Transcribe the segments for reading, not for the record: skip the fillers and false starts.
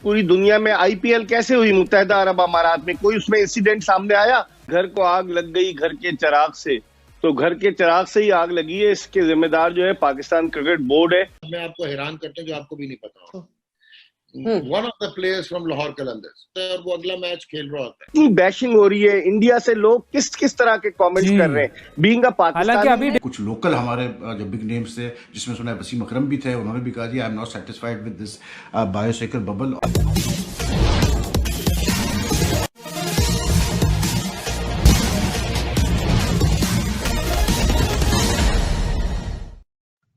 पूरी दुनिया में आईपीएल कैसे हुई मुत्तहिदा अरब अमारात में? कोई उसमें इंसिडेंट सामने आया? घर को आग लग गई घर के चिराग से, तो घर के चिराग से ही आग लगी है, इसके जिम्मेदार जो है पाकिस्तान क्रिकेट बोर्ड है। मैं आपको हैरान करते हैं जो आपको भी नहीं पता हो, one of the players from Lahore Qalandars, और वो अगला मैच खेल रहा होता है। इतनी बैशिंग हो रही है इंडिया से, लोग किस किस तरह के कमेंट्स कर रहे हैं बीइंग अ पाकिस्तानी। कुछ लोकल हमारे जो बिग नेम्स थे, जिसमें सुना है वसीम अकरम भी थे, उन्होंने भी कहा जी I am not satisfied with this biosecure bubble.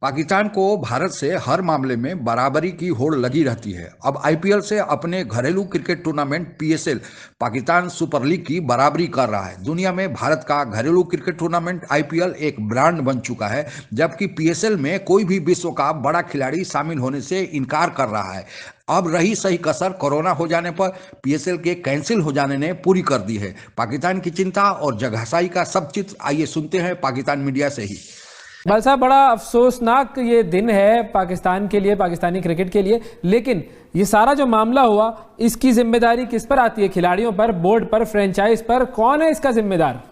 Pakistan को भारत से हर मामले में बराबरी की होड़ लगी रहती है। अब आईपीएल से अपने घरेलू cricket tournament PSL Pakistan super league की बराबरी कर रहा है। दुनिया में भारत का घरेलू क्रिकेट टूर्नामेंट आईपीएल एक ब्रांड बन चुका है, जबकि पीएसएल में कोई भी विश्व का बड़ा खिलाड़ी शामिल होने से इनकार कर रहा है। अब रही सही कसर कोरोना हो जाने पर पीएसएल के कैंसिल हो जाने ने पूरी कर दी है। पाकिस्तान की चिंता और जगहसाई का सब चित्र आइए सुनते हैं पाकिस्तान मीडिया से ही। इकबाल साहब, बड़ा अफसोसनाक ये दिन है पाकिस्तान के लिए, पाकिस्तानी क्रिकेट के लिए, लेकिन ये सारा जो मामला हुआ इसकी जिम्मेदारी किस पर आती है? खिलाड़ियों पर, बोर्ड पर, फ्रेंचाइज पर? कौन है इसका जिम्मेदार?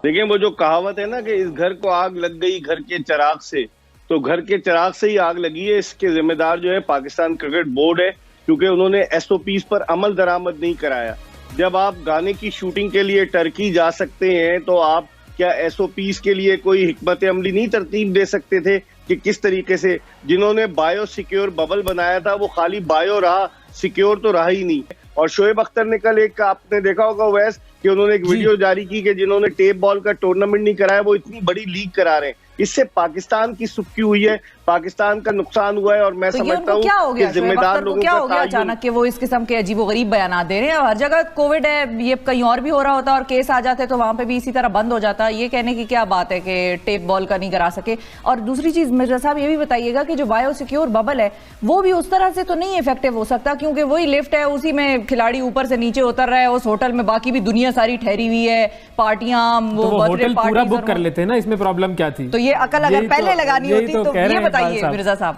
देखिए, वो जो कहावत है ना कि इस घर को आग लग गई घर के चिराग से, तो घर के चिराग से ही आग लगी है, इसके जिम्मेदार जो है पाकिस्तान क्रिकेट बोर्ड है, क्योंकि उन्होंने एसओपीज पर अमल दरामद नहीं कराया। जब आप गाने की शूटिंग के लिए टर्की जा सकते हैं तो आप क्या एसओपीज के लिए कोई हिकमत अमली नहीं तरतीब दे सकते थे कि किस तरीके से? जिन्होंने बायो सिक्योर बबल बनाया था वो खाली बायो रहा, सिक्योर तो रहा ही नहीं। और शोएब अख्तर ने कल एक, आपने देखा होगा वैस, कि उन्होंने एक वीडियो जारी की कि जिन्होंने टेप बॉल का टूर्नामेंट नहीं कराया वो इतनी बड़ी लीग करा रहे हैं। इससे पाकिस्तान की सुक्की हुई है, पाकिस्तान का नुकसान हुआ है। और मैं समझता हूँ कि जिम्मेदार लोगों क्या हो गया अचानक कि वो इस किस्म के अजीबोगरीब बयान दे रहे हैं। हर जगह कोविड है, ये कहीं और भी हो रहा होता और केस आ जाते तो वहां पे भी इसी तरह बंद हो जाता। ये कहने की क्या बात है कि टेप बॉल का नहीं करा सके? और दूसरी चीज मिर्जा साहब ये भी बताइएगा कि जो बायो सिक्योर बबल है वो भी उस तरह से तो नहीं इफेक्टिव हो सकता, क्योंकि वही लिफ्ट है, उसी में खिलाड़ी ऊपर से नीचे उतर रहा है, उस होटल में बाकी भी दुनिया सारी ठहरी हुई है, पार्टियां, वो होटल पूरा बुक कर लेते हैं ना, इसमें प्रॉब्लम क्या थी? तो ये अकल अगर पहले लगानी होती तो ये बताइए मिर्जा साहब।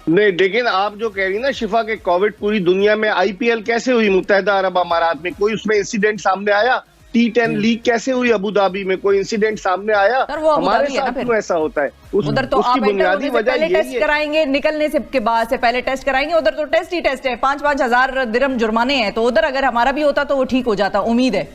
नहीं, लेकिन आप जो कह रही ना शिफा के कोविड पूरी दुनिया में आईपीएल कैसे हुई मुत्तहिदा अरब अमारात में? कोई उसमें इंसिडेंट सामने आया? T10 लीग कैसे हुई अबू धाबी में? कोई इंसिडेंट सामने आया? हमारे साथ क्यों ऐसा होता है? उधर तो उसकी बुनियादी वजह पहले टेस्ट कराएंगे, निकलने से के बाद से पहले टेस्ट कराएंगे। उधर तो टेस्ट ही टेस्ट है, 5-5 हजार दिरहम जुर्माने हैं। तो उधर अगर हमारा भी होता तो वो ठीक हो जाता, उम्मीद है।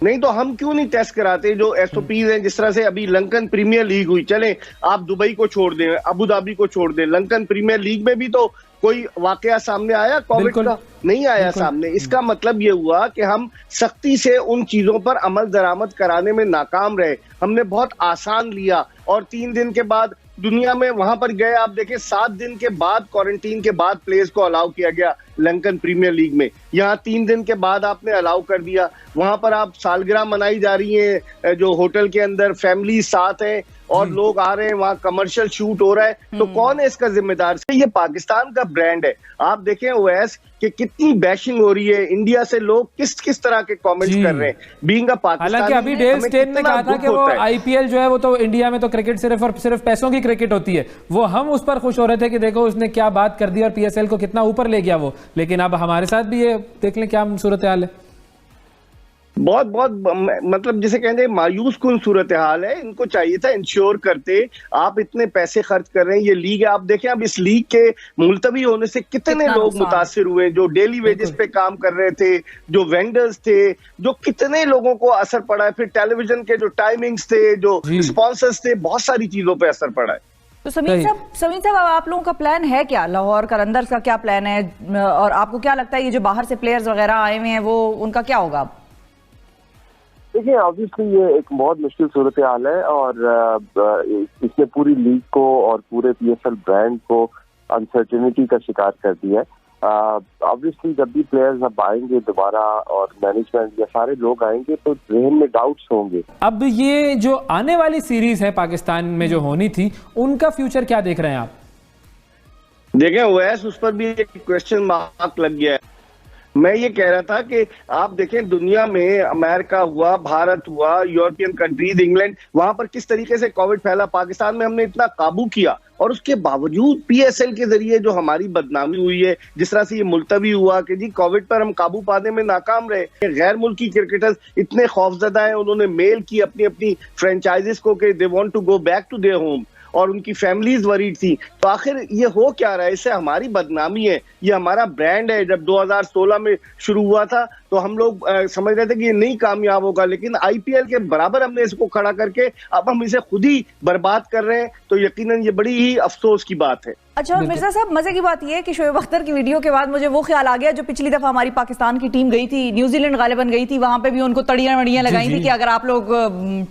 नहीं तो हम क्यों नहीं टेस्ट कराते जो एसओपीज हैं? जिस तरह से अभी लंकन प्रीमियर लीग हुई, चले आप दुबई को छोड़ दें, अबू धाबी को छोड़ दें, लंकन प्रीमियर लीग में भी तो कोई वाकया सामने आया कोविड का? नहीं आया सामने। इसका मतलब ये हुआ कि हम सख्ती से उन चीजों पर अमल दरामद कराने में नाकाम रहे। हमने बहुत आसान लिया और 3 दिन के बाद दुनिया में वहां पर गए, आप देखें 7 दिन के बाद क्वारंटीन के बाद प्लेयर्स को अलाउ किया गया लंकन प्रीमियर लीग में। यहाँ 3 दिन के बाद आपने अलाउ कर दिया। वहां पर आप सालगिरह मनाई जा रही है, जो होटल के अंदर फैमिली साथ है और लोग आ रहे हैं, वहाँ कमर्शियल शूट हो रहा है, तो कौन है इसका जिम्मेदार? ये पाकिस्तान का ब्रांड है। आप देखें ओवैस कि कितनी बैशिंग हो रही है इंडिया से, लोग किस किस तरह के कमेंट्स कर रहे हैं बीइंग अ पाकिस्तानी। हालांकि अभी डेल स्टेन ने कहा था कि वो आईपीएल जो है वो तो इंडिया में तो क्रिकेट सिर्फ और सिर्फ पैसों की क्रिकेट होती है, वो हम उस पर खुश हो रहे थे कि देखो उसने क्या बात कर दी और पीएसएल को कितना ऊपर ले गया वो। लेकिन अब हमारे साथ भी ये देख लें क्या सूरत हाल है। बहुत मतलब जिसे कहते हैं मायूस कुन सूरत हाल है। इनको चाहिए था इंश्योर करते, आप इतने पैसे खर्च कर रहे हैं, ये लीग है। आप देखें अब इस लीग के मुलतवी होने से कितने लोग मुतासिर हुए, जो डेली वेजेस पे काम कर रहे थे, जो वेंडर्स थे, जो कितने लोगों को असर पड़ा है। फिर टेलीविजन के जो टाइमिंग्स थे, जो स्पॉन्सर्स थे, बहुत सारी चीजों पे असर पड़ा है। तो समीर साहब आप लोगों का प्लान है क्या? लाहौर कलंदर्स का क्या प्लान है? और आपको क्या लगता है ये जो बाहर से प्लेयर्स वगैरह आए हुए हैं वो उनका क्या होगा? देखिए, ऑब्वियसली ये एक बहुत मुश्किल सूरत हाल है और इसने पूरी लीग को और पूरे पीएसएल ब्रांड को अनसर्टेनिटी का शिकार कर दिया है। ऑब्वियसली जब भी प्लेयर्स अब आएंगे दोबारा और मैनेजमेंट या सारे लोग आएंगे तो जहन में डाउट्स होंगे। अब ये जो आने वाली सीरीज है पाकिस्तान में जो होनी थी, उनका फ्यूचर क्या देख रहे हैं आप? देखें वैस, उस पर भी एक क्वेश्चन मार्क लग गया है। मैं ये कह रहा था कि आप देखें दुनिया में अमेरिका हुआ, भारत हुआ, यूरोपियन कंट्रीज, इंग्लैंड, वहां पर किस तरीके से कोविड फैला, पाकिस्तान में हमने इतना काबू किया और उसके बावजूद पीएसएल के जरिए जो हमारी बदनामी हुई है, जिस तरह से ये मुलतवी हुआ कि जी कोविड पर हम काबू पाने में नाकाम रहे। गैर मुल्की क्रिकेटर्स इतने खौफजदा हैं, उन्होंने मेल की अपनी अपनी फ्रेंचाइजीज को कि they want to go back to their home, और उनकी फैमिलीज वरीड थी। तो आखिर ये हो क्या रहा है? इससे हमारी बदनामी है, ये हमारा ब्रांड है। जब 2016 में शुरू हुआ था तो हम लोग समझ रहे थे कि ये नहीं कामयाब होगा, लेकिन आईपीएल के बराबर हमने इसको खड़ा करके अब हम इसे खुद ही बर्बाद कर रहे हैं, तो यकीनन ये बड़ी ही अफसोस की बात है। अच्छा मिर्जा साहब, मजे की बात यह है कि शोएब अख्तर की वीडियो के बाद मुझे वो ख्याल आ गया जो पिछली दफा हमारी पाकिस्तान की टीम गई थी, न्यूजीलैंड गालिबन गई थी, वहां पे भी उनको तड़ियां वड़ियां लगाई थी कि अगर आप लोग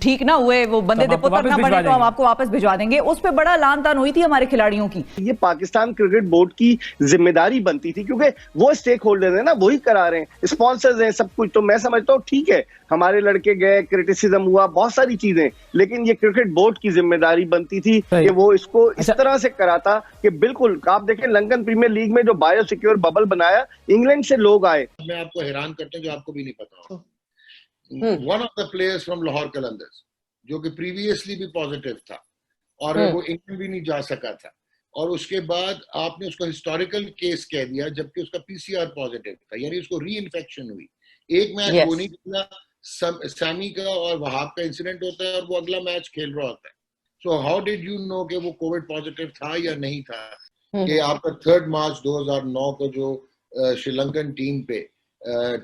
ठीक ना हुए, वो बंदे देपोत ना बने तो हम आपको वापस भिजवा देंगे। उस पर बड़ा लान तान हुई थी हमारे खिलाड़ियों की। ये पाकिस्तान क्रिकेट बोर्ड की जिम्मेदारी बनती थी, क्योंकि वो स्टेक होल्डर है ना, वही करा रहे हैं, स्पॉन्सर्स हैं, सब कुछ। तो मैं समझता हूँ ठीक है, हमारे लड़के गए, क्रिटिसिज्म हुआ, बहुत सारी चीजें, लेकिन ये क्रिकेट बोर्ड की जिम्मेदारी बनती थी कि वो इसको इस तरह से कराता कि बिल्कुल। आप देखें लंदन प्रीमियर लीग में जो बायो सिक्योर बबल बनाया, इंग्लैंड से लोग आए। मैं आपको हैरान करते हैं जो आपको भी नहीं पता। One of the players from Lahore Qalandars जो कि प्रीवियसली भी पॉजिटिव था और वो इंग्लैंड भी नहीं जा सका था, और उसके बाद आपने उसको हिस्टोरिकल केस कह दिया जबकि उसका पीसीआर पॉजिटिव था, यानी उसको री इन्फेक्शन हुई। एक मैच वो नहीं खेला, सैमी का और वहाब का इंसिडेंट होता है और वो अगला मैच खेल रहा होता है। So how did you know कि वो कोविड पॉजिटिव था या नहीं था? कि आपका 3 मार्च 2009 को जो श्रीलंकन टीम पे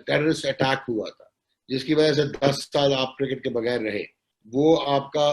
टेररिस्ट अटैक हुआ था, जिसकी वजह से 10 साल आप क्रिकेट के बगैर रहे, वो आपका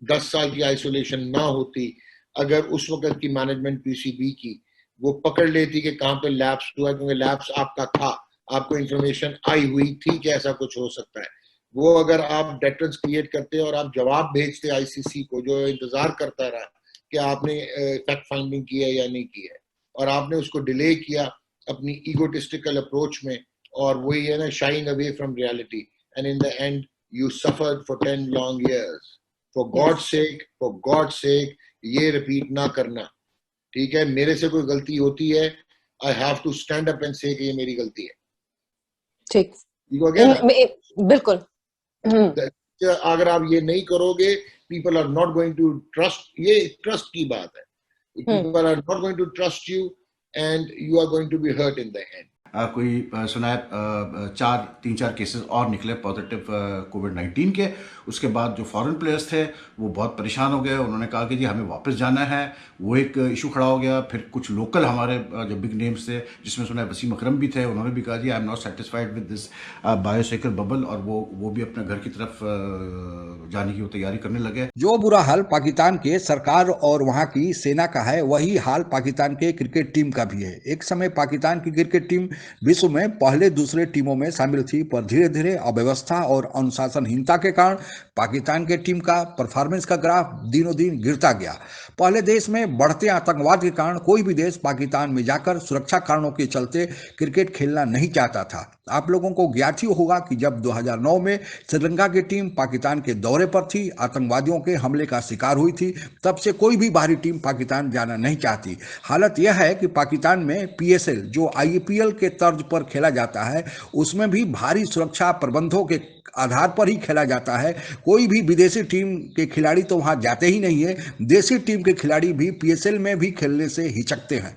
10 साल की आइसोलेशन ना होती अगर उस वक्त की मैनेजमेंट पीसीबी की वो पकड़ लेती कि कहाँ पे लैप्स हुआ, क्योंकि लैप्स आपका था, आपको इंफॉर्मेशन आई हुई थी कि ऐसा कुछ हो सकता है। वो अगर आप डेटर्स क्रिएट करते और आप जवाब भेजते आईसीसी को, जो इंतजार करता रहा कि आपने फैक्ट फाइंडिंग की है या नहीं की है, और आपने उसको डिले किया अपनी ईगोटिस्टिकल अप्रोच में, और वही है ना, sharing away from reality, and in the end you suffered for 10 long years. For God sake ये रिपीट ना करना, ठीक है? मेरे से कोई गलती होती है, I have to stand up and say कि ये मेरी गलती है, ठीक? बिल्कुल। अगर आप ये नहीं करोगे, people are not going to trust, ये ट्रस्ट की बात है, people are not going to trust you and you are going to be hurt in the end। कोई सुना है 3-4 केसेस और निकले पॉजिटिव कोविड-19 के। उसके बाद जो फॉरेन प्लेयर्स थे वो बहुत परेशान हो गए, उन्होंने कहा कि जी हमें वापस जाना है, वो एक इशू खड़ा हो गया। फिर कुछ लोकल हमारे जो बिग नेम्स थे, जिसमें सुना है वसीम अकरम भी थे, उन्होंने भी कहा जी I am not satisfied with this biosecure bubble, और वो भी अपने घर की तरफ जाने की तैयारी करने लगे। जो बुरा हाल पाकिस्तान के सरकार और वहाँ की सेना का है, वही हाल पाकिस्तान के क्रिकेट टीम का भी है। एक समय पाकिस्तान की क्रिकेट टीम विश्व में पहले दूसरे टीमों में शामिल थी, पर धीरे धीरे अव्यवस्था और अनुशासनहीनता के कारण पाकिस्तान के टीम का परफॉर्मेंस का ग्राफ दिनों दिन गिरता गया। पहले देश में बढ़ते आतंकवाद के कारण कोई भी देश पाकिस्तान में जाकर सुरक्षा कारणों के चलते क्रिकेट खेलना नहीं चाहता था। आप लोगों को ज्ञात ही होगा कि जब 2009 में श्रीलंका की टीम पाकिस्तान के दौरे पर थी, आतंकवादियों के हमले का शिकार हुई थी, तब से कोई भी बाहरी टीम पाकिस्तान जाना नहीं चाहती। हालत यह है कि पाकिस्तान में पीएसएल जो आईपीएल के तर्ज पर खेला जाता है, उसमें भी भारी सुरक्षा प्रबंधों के आधार पर ही खेला जाता है। कोई भी विदेशी टीम के खिलाड़ी तो वहां जाते ही नहीं है, देसी टीम के खिलाड़ी भी पीएसएल में भी खेलने से हिचकते हैं।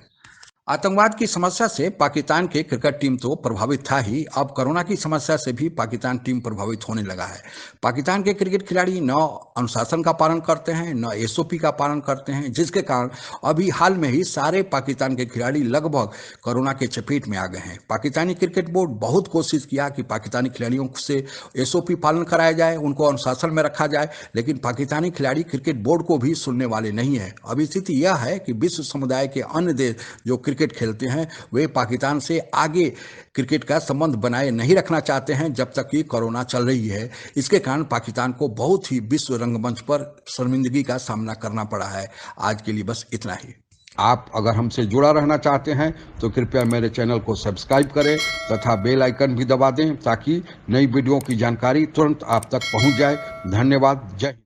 आतंकवाद की समस्या से पाकिस्तान के क्रिकेट टीम तो प्रभावित था ही, अब कोरोना की समस्या से भी पाकिस्तान टीम प्रभावित होने लगा है। पाकिस्तान के क्रिकेट खिलाड़ी न अनुशासन का पालन करते हैं, न एसओपी का पालन करते हैं, जिसके कारण अभी हाल में ही सारे पाकिस्तान के खिलाड़ी लगभग कोरोना के चपेट में आ गए हैं। पाकिस्तानी क्रिकेट बोर्ड बहुत कोशिश किया कि पाकिस्तानी खिलाड़ियों से एसओपी पालन कराया जाए, उनको अनुशासन में रखा जाए, लेकिन पाकिस्तानी खिलाड़ी क्रिकेट बोर्ड को भी सुनने वाले नहीं है। अब स्थिति यह है कि विश्व समुदाय के अन्य देश जो क्रिकेट खेलते हैं वे पाकिस्तान से आगे क्रिकेट का संबंध बनाए नहीं रखना चाहते हैं जब तक कि कोरोना चल रही है। इसके कारण पाकिस्तान को बहुत ही विश्व रंगमंच पर शर्मिंदगी का सामना करना पड़ा है। आज के लिए बस इतना ही। आप अगर हमसे जुड़ा रहना चाहते हैं तो कृपया मेरे चैनल को सब्सक्राइब करें तथा बेल आइकन भी दबा दें ताकि नई वीडियो की जानकारी तुरंत आप तक पहुंच जाए। धन्यवाद। जय